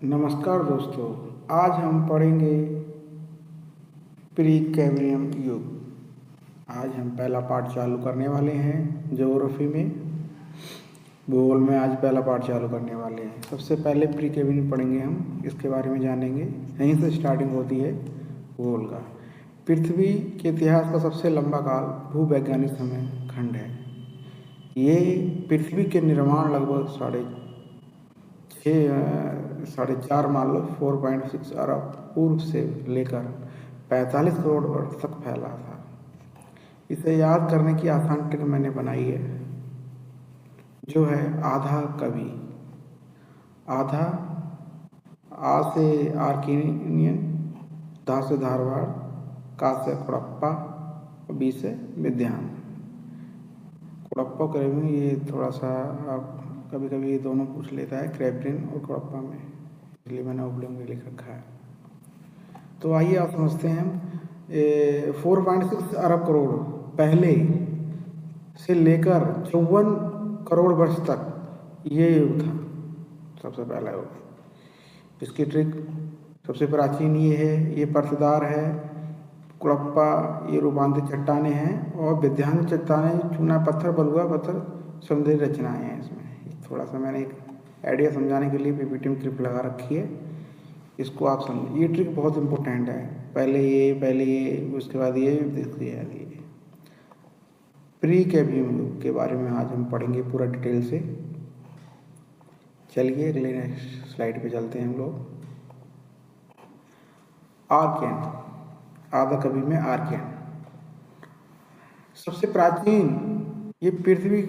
नमस्कार दोस्तों, आज हम पढ़ेंगे प्री कैम्ब्रियन युग। आज हम पहला पाठ चालू करने वाले हैं। ज्योग्राफी में, भूगोल में आज पहला पाठ चालू करने वाले हैं। सबसे पहले प्री कैम्ब्रियन पढ़ेंगे हम, इसके बारे में जानेंगे। यहीं से स्टार्टिंग होती है भूगोल का। पृथ्वी के इतिहास का सबसे लंबा काल भूवैज्ञानिक समय खंड है। ये पृथ्वी के निर्माण लगभग साढ़े चार मान लो 4.6 अरब पूर्व से लेकर 45 करोड़ वर्ष तक फैला था। इसे याद करने की आसान ट्रिक मैंने बनाई है, जो है आधा कवि। आधा, आ से आर्किनियन, धा से धारवाड़, का से कोडप्पा और बी से विद्यान। कोडप्पा करेंगे, ये थोड़ा सा आप कभी कभी ये दोनों पूछ लेता है कैम्ब्रियन और कोडप्पा में, इसलिए मैंने ओब्लिंग में लिख रखा है। तो आइए आप समझते हैं। 4.6 अरब करोड़ पहले से लेकर 54 करोड़ वर्ष तक ये युग था, सबसे पहला युग। इसकी ट्रिक सबसे प्राचीन ये है, ये परतदार है। कोडप्पा ये रूपांतरित चट्टानें हैं, और विध्यांत चट्टानें चूना पत्थर, बलुआ पत्थर, समुद्री रचनाएं हैं। इसमें थोड़ा सा मैंने एक आइडिया समझाने के लिए पीपीटी में क्लिप लगा रखी है, इसको आप समझिए। ये ट्रिक बहुत इंपॉर्टेंट है। पहले ये उसके बाद ये प्री कैम्ब्रियन युग के बारे में आज हम पढ़ेंगे पूरा डिटेल से। चलिए अगले नेक्स्ट स्लाइड पे चलते हैं हम लोग। आर्कियन, आधा कवि में आर्कियन सबसे प्राचीन, ये पृथ्वी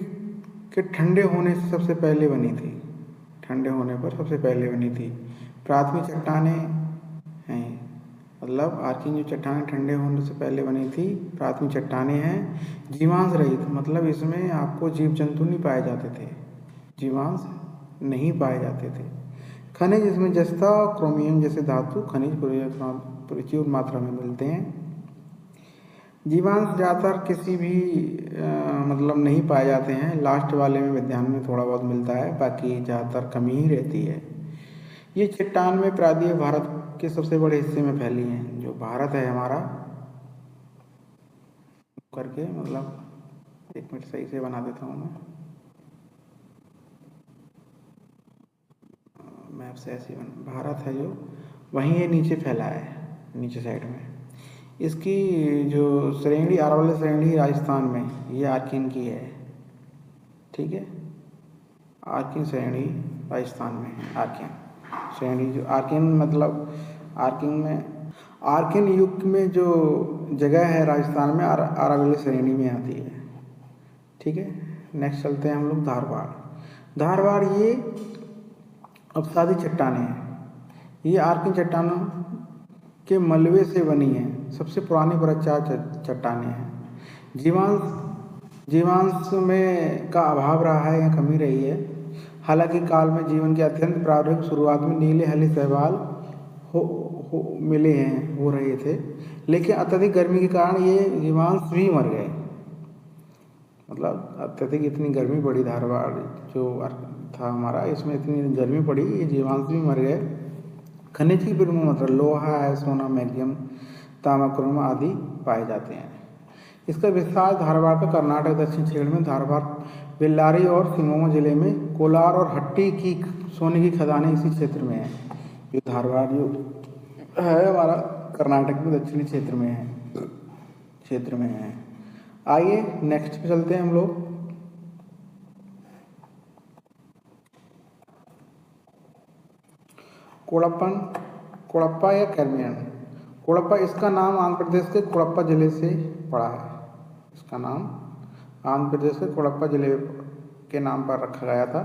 के ठंडे होने से सबसे पहले बनी थी। ठंडे होने पर सबसे पहले बनी थी। प्राथमिक चट्टानें हैं, मतलब आर्कियन जो चट्टानें ठंडे होने से पहले बनी थी, प्राथमिक चट्टानें हैं। जीवांश रहित, मतलब इसमें आपको जीव जंतु नहीं पाए जाते थे, जीवांश नहीं पाए जाते थे। खनिज, इसमें जस्ता और क्रोमियम जैसे धातु खनिज प्रचुर मात्रा में मिलते हैं। जीवांश ज़्यादातर किसी भी मतलब नहीं पाए जाते हैं। लास्ट वाले में विज्ञान में थोड़ा बहुत मिलता है, बाकी ज़्यादातर कमी ही रहती है। ये चट्टान में प्रायद्वीप भारत के सबसे बड़े हिस्से में फैली हैं। जो भारत है हमारा करके, मतलब एक मिनट सही से बना देता हूँ मैं मैप से। ऐसे भारत है जो, वहीं ये नीचे फैला है, नीचे साइड में। इसकी जो श्रेणी, अरावली श्रेणी राजस्थान में, ये आर्कियन की है, ठीक है। आर्कियन श्रेणी राजस्थान में है। आर्कियन श्रेणी, जो आर्कियन मतलब आर्कियन युग में जो जगह है राजस्थान में, अरावली श्रेणी में आती है, ठीक है। नेक्स्ट चलते हैं हम लोग धारवाड़। धारवाड़ ये अपसादी चट्टानें हैं। ये आर्कियन चट्टानों के मलबे से बनी हैं। सबसे पुरानी परतचार चट्टानें हैं। जीवांश में का अभाव रहा है या कमी रही है। हालांकि काल में जीवन के अत्यंत प्रारंभिक शुरुआत में नीले हले शैवाल मिले हैं, हो रहे थे, लेकिन अत्यधिक गर्मी के कारण ये जीवांश भी मर गए। मतलब अत्यधिक इतनी गर्मी पड़ी, धारवाड़ जो था हमारा, इसमें इतनी गर्मी पड़ी, ये जीवांश भी मर गए। खनिज की प्रमुख मात्रा लोहा है, सोना, मैग्नीशियम, तांबा, क्रोम आदि पाए जाते हैं। इसका विस्तार धारवाड़ का कर्नाटक दक्षिण क्षेत्र में धारवाड़, बेल्लारी और शिवमोगा जिले में कोलार और हट्टी की सोने की खदानें इसी क्षेत्र में है। जो धारवाड़ जो है हमारा कर्नाटक में दक्षिणी क्षेत्र में है। आइए नेक्स्ट पे चलते हैं हम लोग। कोडप्पा या कैम्ब्रियन। कोडप्पा, इसका नाम आंध्र प्रदेश के कोडप्पा जिले से पड़ा है। इसका नाम आंध्र प्रदेश के कोडप्पा जिले के नाम पर रखा गया था।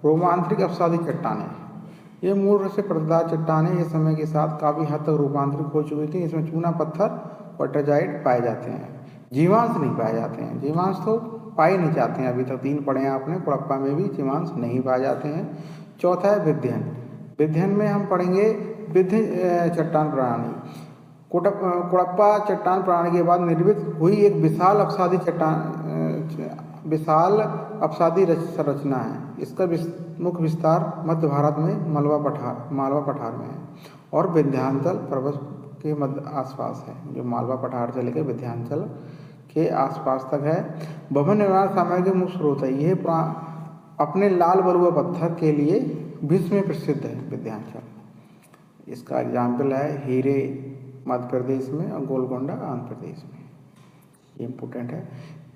रोमांतरिक अपसादी चट्टानें, ये मूल रूप से परतदार चट्टानें ये समय के साथ काफ़ी हद तक रूपांतरित हो चुकी थी। इसमें चूना पत्थर, पट्टाजाइट पाए जाते हैं। जीवांश नहीं पाए जाते हैं। जीवांश तो पाए नहीं जाते हैं, अभी तक 3 पढ़े हैं आपने। कोडप्पा में भी जीवांश नहीं पाए जाते हैं। चौथा है विध्यन। विध्यन में हम पढ़ेंगे विध्य चट्टान प्रणाली। कोडप्पा चट्टान प्रणाली के बाद निर्मित हुई एक विशाल अपसादी विशाल अपसादी संरचना है। इसका मुख्य विस्तार मध्य भारत में मालवा पठार में है और विंध्याचल पर्वत के मध्य आसपास है। जो मालवा पठार से लेकर विंध्याचल के आसपास तक है। भवन निर्माण सामग्री के मुख्य स्रोत है। यह अपने लाल बलुआ पत्थर के लिए विश्व में प्रसिद्ध है विंध्याचल। इसका एग्जाम्पल है हीरे मध्य प्रदेश में और गोलकोंडा आंध्र प्रदेश में। ये इम्पोर्टेंट है।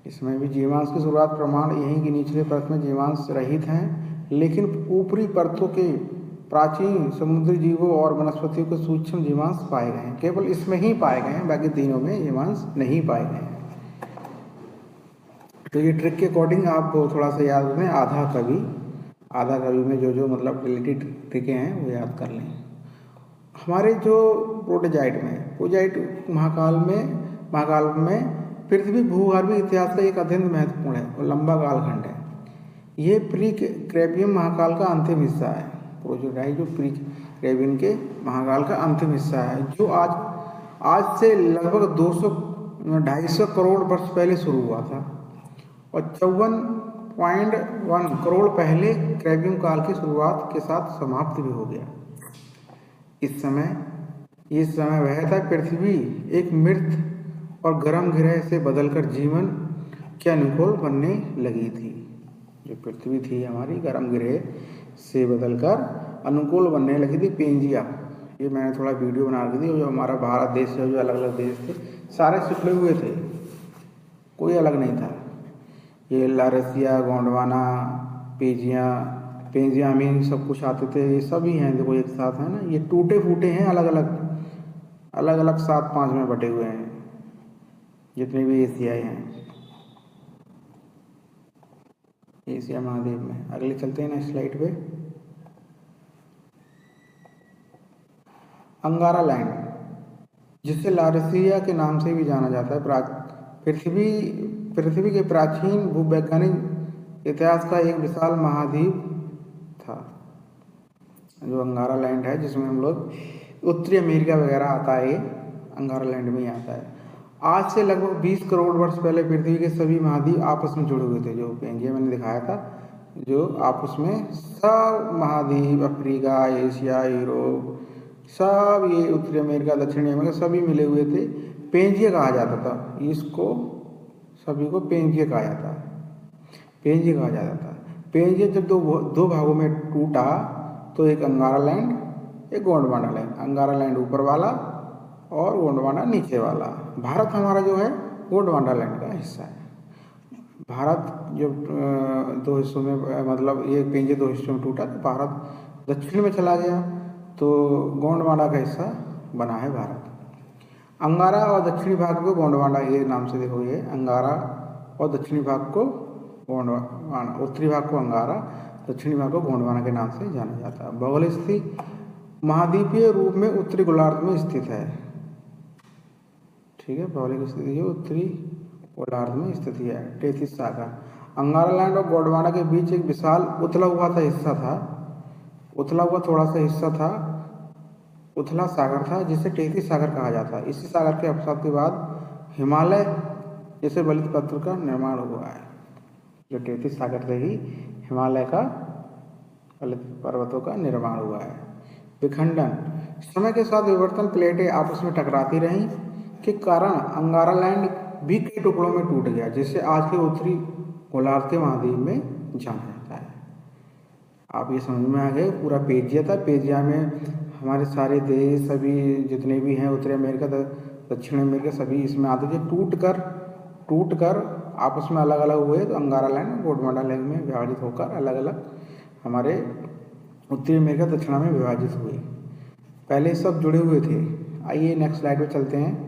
इसमें भी जीवांश की शुरुआत प्रमाण यहीं की निचले परत में जीवांश रहित हैं, लेकिन ऊपरी परतों के प्राचीन समुद्री जीवों और वनस्पतियों के सूक्ष्म जीवांश पाए गए हैं। केवल इसमें ही पाए गए हैं, बाकी तीनों में जीवांश नहीं पाए गए हैं। तो ये ट्रिक के अकॉर्डिंग आप थोड़ा सा याद रखें। आधा कवि में जो मतलब रिलेटेड ट्रिकें हैं वो याद कर लें। हमारे जो प्रोटोजाइट महाकाल में पृथ्वी भूगर्भीय इतिहास का एक अत्यंत महत्वपूर्ण है और लंबा कालखंड है। ये प्री कैम्ब्रियन महाकाल का अंतिम हिस्सा है। प्रोटोजाइट जो प्री कैम्ब्रियन के महाकाल का अंतिम हिस्सा है, जो आज से लगभग 250 करोड़ वर्ष पहले शुरू हुआ था और 54.1 करोड़ पहले कैम्ब्रियन काल की शुरुआत के साथ समाप्त भी हो गया। इस समय वह था पृथ्वी एक मृत और गर्म ग्रह से बदलकर जीवन के अनुकूल बनने लगी थी। जो पृथ्वी थी हमारी गर्म ग्रह से बदलकर अनुकूल बनने लगी थी। पेंजिया, ये मैंने थोड़ा वीडियो बना दी थी। जो हमारा भारत देश है, जो अलग अलग देश थे सारे सिकुड़े हुए थे, कोई अलग नहीं था। ये लारसिया, गोंडवाना, पेंजिया में सब कुछ आते थे। ये सभी हैं देखो एक साथ है ना। ये टूटे फूटे हैं, अलग अलग 7-5 में बटे हुए हैं जितने भी एशियाई हैं, एशिया महाद्वीप में। अगले चलते हैं ना स्लाइड पे। अंगारा लैंड, जिसे लारसिया के नाम से भी जाना जाता है, पृथ्वी के प्राचीन भूवैज्ञानिक इतिहास का एक विशाल महाद्वीप था। जो अंगारा लैंड है, जिसमें हम लोग उत्तरी अमेरिका वगैरह आता है, ये अंगारा लैंड में ही आता है। आज से लगभग 20 करोड़ वर्ष पहले पृथ्वी के सभी महाद्वीप आपस में जुड़े हुए थे। जो पेंजिया मैंने दिखाया था, जो आपस में सब महाद्वीप, अफ्रीका, एशिया, यूरोप, सब ये उत्तरी अमेरिका, दक्षिणी अमेरिका सभी मिले हुए थे। पेंजिया कहा जाता था इसको, सभी को पेंजिया कहा जाता है। पेंजिया जब दो भागों में टूटा तो एक अंगारा लैंड, एक गोंडवाना लैंड। अंगारा लैंड ऊपर वाला और गोंडवाना नीचे वाला। भारत हमारा जो है गोंडवाना लैंड का हिस्सा है। भारत जब 2 हिस्सों में, मतलब ये पेंजिया 2 हिस्सों में टूटा तो भारत दक्षिण में चला गया, तो गोंडवाना का हिस्सा बना है भारत। अंगारा और दक्षिणी भाग को गोंडवाना, ये नाम से देखो, ये अंगारा और दक्षिणी भाग को गोंडवाना, उत्तरी भाग को अंगारा, दक्षिणी भाग को गोंडवाना के नाम से जाना जाता है। भौगोलिक स्थिति महाद्वीपीय रूप में उत्तरी गोलार्ध में स्थित है। ठीक है, भौगोलिक स्थिति जो उत्तरी गोलार्ध में स्थित है। 33 सागर। अंगारा लैंड और गोंडवाना के बीच एक विशाल उथला हुआ थोड़ा सा हिस्सा था, उथला सागर था, जिसे 33 सागर कहा जाता है। इसी सागर के अवसाद के बाद हिमालय जैसे बलित पत्र का निर्माण हुआ है। जो 33 सागर से ही हिमालय का बलित पर्वतों का निर्माण हुआ है। विखंडन, समय के साथ विवर्तन, प्लेटें आपस में टकराती रहीं के कारण अंगारा लैंड भी कई टुकड़ों में टूट गया, जिससे आज के उत्तरी गोलार्ध के महाद्वीप में जाना जाता है। आप ये समझ में आ गए। पूरा पेजिया था। पेजिया में हमारे सारे देश, सभी जितने भी हैं, उत्तरी अमेरिका, दक्षिण अमेरिका, सभी इसमें आते थे। टूट कर आपस में अलग अलग हुए तो अंगारा लैंड गोंडवाना लैंड में विभाजित होकर अलग अलग हमारे उत्तरी अमेरिका, दक्षिण में विभाजित हुए। पहले सब जुड़े हुए थे। आइए नेक्स्ट स्लाइड पे चलते हैं।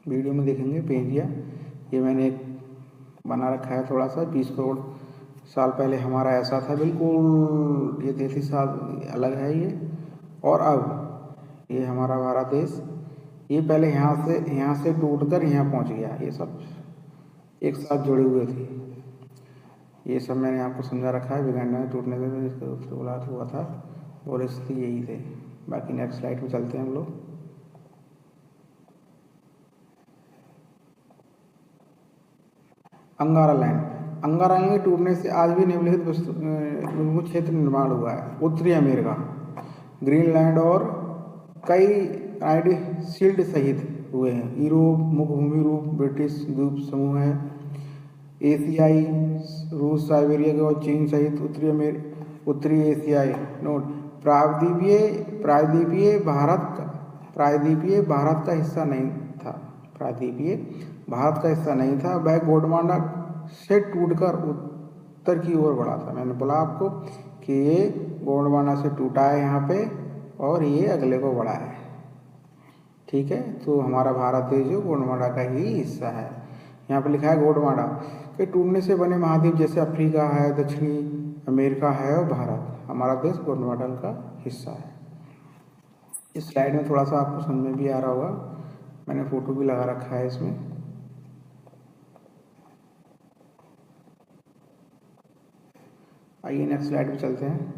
वीडियो में देखेंगे पेंजिया, ये मैंने एक बना रखा है थोड़ा सा। 20 करोड़ साल पहले हमारा ऐसा था बिल्कुल। ये 33 साल अलग है ये। और अब ये हमारा भारत देश, ये पहले यहाँ से टूट कर यहाँ पहुँच गया। ये सब एक साथ जुड़े हुए थे। ये सब मैंने आपको समझा रखा है। विखंडन टूटने से इसका गोलार्ध हुआ था और स्थिति यही थे। बाकी नेक्स्ट स्लाइड में चलते हैं हम लोग। अंगारा लैंड। अंगारा लैंड के टूटने से आज भी निम्नलिखित क्षेत्र निर्माण हुआ है। उत्तरी अमेरिका, ग्रीनलैंड और कई आइड शील्ड सहित हुए हैं। यूरोप मुख्य भूमि रूप ब्रिटिश द्वीप समूह है। एशियाई रूस, साइबेरिया और चीन सहित उत्तरी एशियाई नोट। प्रायद्वीपीय भारत का हिस्सा नहीं था। प्रायद्वीपीय भारत का हिस्सा नहीं था। वह गोंडवाना से टूटकर उत्तर की ओर बढ़ा था। मैंने बोला आपको कि ये गोंडवाना से टूटा है यहाँ पे और ये अगले को बढ़ा है। ठीक है, तो हमारा भारत देश जो गोंडवाना का ही हिस्सा है। यहाँ पे लिखा है गोंडवाना के टूटने से बने महाद्वीप जैसे अफ्रीका है, दक्षिणी अमेरिका है और भारत, हमारा देश गोंडवाना का हिस्सा है। इस स्लाइड में थोड़ा सा आपको समझ में भी आ रहा होगा, मैंने फोटो भी लगा रखा है इसमें। आइए नेक्स्ट स्लाइड पे चलते हैं।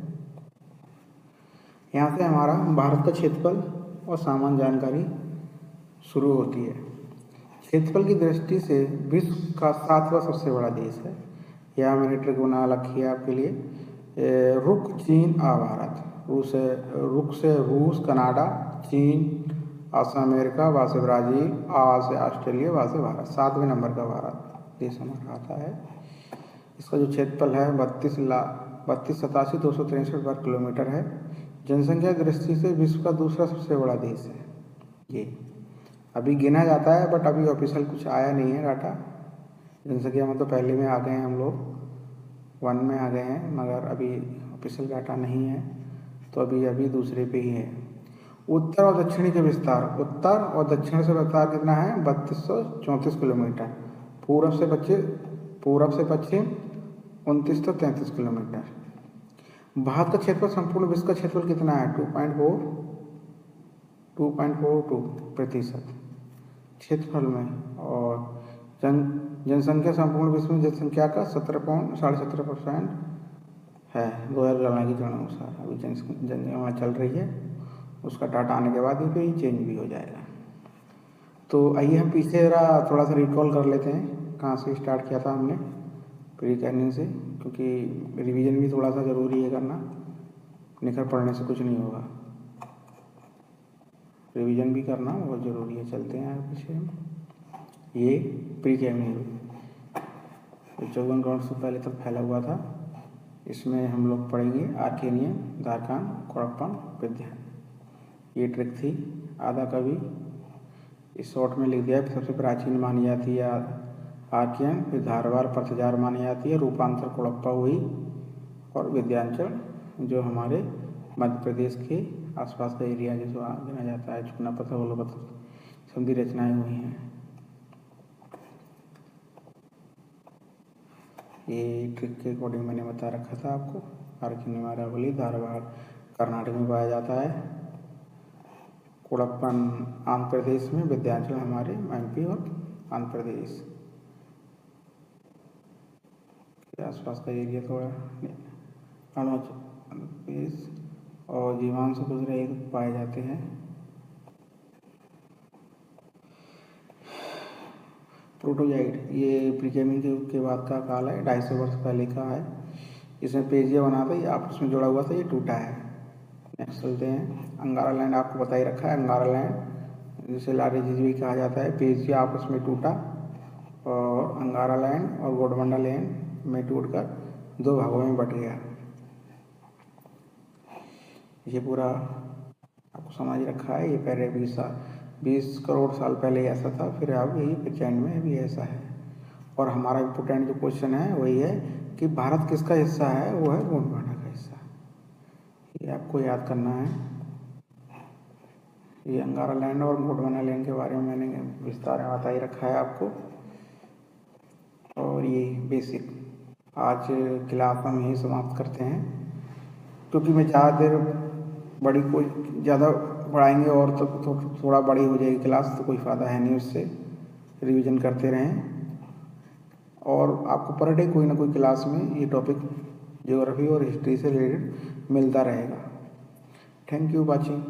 यहाँ से हमारा भारत का क्षेत्रफल और सामान्य जानकारी शुरू होती है। क्षेत्रफल की दृष्टि से विश्व का 7वां सबसे बड़ा देश है। यहाँ मैंने ट्रिक बना रखी है आपके लिए। रुक, चीन, भारत। रुक से रूस, कनाडा, चीन, आ से अमेरिका, वहाँ से ब्राज़ील, आ से ऑस्ट्रेलिया, वहाँ से भारत। 7वें नंबर का भारत देश हमारा आता है। इसका जो क्षेत्रफल है 32,87,263 वर्ग किलोमीटर है। जनसंख्या की दृष्टि से विश्व का दूसरा सबसे बड़ा देश है। ये अभी गिना जाता है बट अभी ऑफिशियल कुछ आया नहीं है डाटा। जनसंख्या में तो पहले में आ गए हैं हम लोग, 1 में आ गए हैं, मगर अभी ऑफिशियल डाटा नहीं है, तो अभी दूसरे पे ही है। उत्तर और दक्षिणी के विस्तार। उत्तर और दक्षिण से विस्तार कितना है? 3234 किलोमीटर। पूर्व से पश्चिम 2933 किलोमीटर। भारत का क्षेत्रफल संपूर्ण विश्व का क्षेत्रफल कितना है? 2.42% क्षेत्रफल में। और जनसंख्या संपूर्ण विश्व में जनसंख्या का 17.17% है 2011 की अनुसार। अभी जनगणना चल रही है, उसका डाटा आने के बाद ही चेंज भी हो जाएगा। तो आइए हम पीछे ज़रा थोड़ा सा रिकॉल कर लेते हैं, कहाँ से स्टार्ट किया था हमने प्री कैनिंग से, क्योंकि रिवीजन भी थोड़ा सा ज़रूरी है करना, निखर पढ़ने से कुछ नहीं होगा, रिवीजन भी करना बहुत ज़रूरी है। चलते हैं आगे पीछे हम। ये प्री कैनिंग 54 करोड़ से पहले तक फैला हुआ था। इसमें हम लोग पढ़ेंगे आर्केनियन, दारकान, कोडप्पन, विद्यान। ये ट्रिक थी। आधा कवि इस शॉर्ट में लिख दिया। सबसे प्राचीन मानी जाती है आर्कियन, फिर धारवाड़ पर्थजार मानी जाती है, रूपांतर कोडप्पा हुई, और विद्यांचल जो हमारे मध्य प्रदेश के आसपास का एरिया जिसको जाना जाता है, चुना पत्थर, वोलो पत्थर, संधि रचनाएं हुई हैं। ये ट्रिक के अकॉर्डिंग मैंने बता रखा था आपको। आर्कियन अरावली धारवाड़ कर्नाटक में पाया जाता है, कोडप्पन आंध्र प्रदेश में, विद्यांचल हमारे एमपी और आंध्र प्रदेश के आसपास का एरिया थोड़ा अरुणाचल प्रदेश, और जीवांश से गुजरे पाए जाते हैं। प्रोटोजाइट, ये प्रीकेमिन के बाद का काल है, 250 वर्ष पहले का है। इसमें पेजिया बना था, ये आपस में जुड़ा हुआ था, ये टूटा है। नेक्स्ट चलते हैं। अंगारा लैंड आपको बता ही रखा है। अंगारा लैंड जिसे लारेजी भी कहा जाता है, पेजिया आपस में टूटा और अंगारा लैंड और गोंडवाना लैंड में टूटकर 2 भागों में बट गया। ये पूरा आपको समझ रखा है। ये पहले 20 करोड़ साल पहले ऐसा था, फिर अब यही प्रेजेंट में भी ऐसा है। और हमारा इम्पोर्टेंट जो क्वेश्चन है वही है कि भारत किसका हिस्सा है? वो है गोंडवाना का हिस्सा। ये आपको याद करना है। ये अंगारा लैंड और गोंडवाना लैंड के बारे में मैंने विस्तार में बता ही रखा है आपको। और ये बेसिक आज क्लास हम यही समाप्त करते हैं, क्योंकि मैं ज़्यादा देर ज़्यादा पढ़ाएंगे और तो थोड़ा बड़ी हो जाएगी क्लास, तो कोई फ़ायदा है नहीं उससे। रिवीजन करते रहें और आपको पर डे कोई ना कोई क्लास में ये टॉपिक ज्योग्राफी और हिस्ट्री से रिलेटेड मिलता रहेगा। Thank you watching.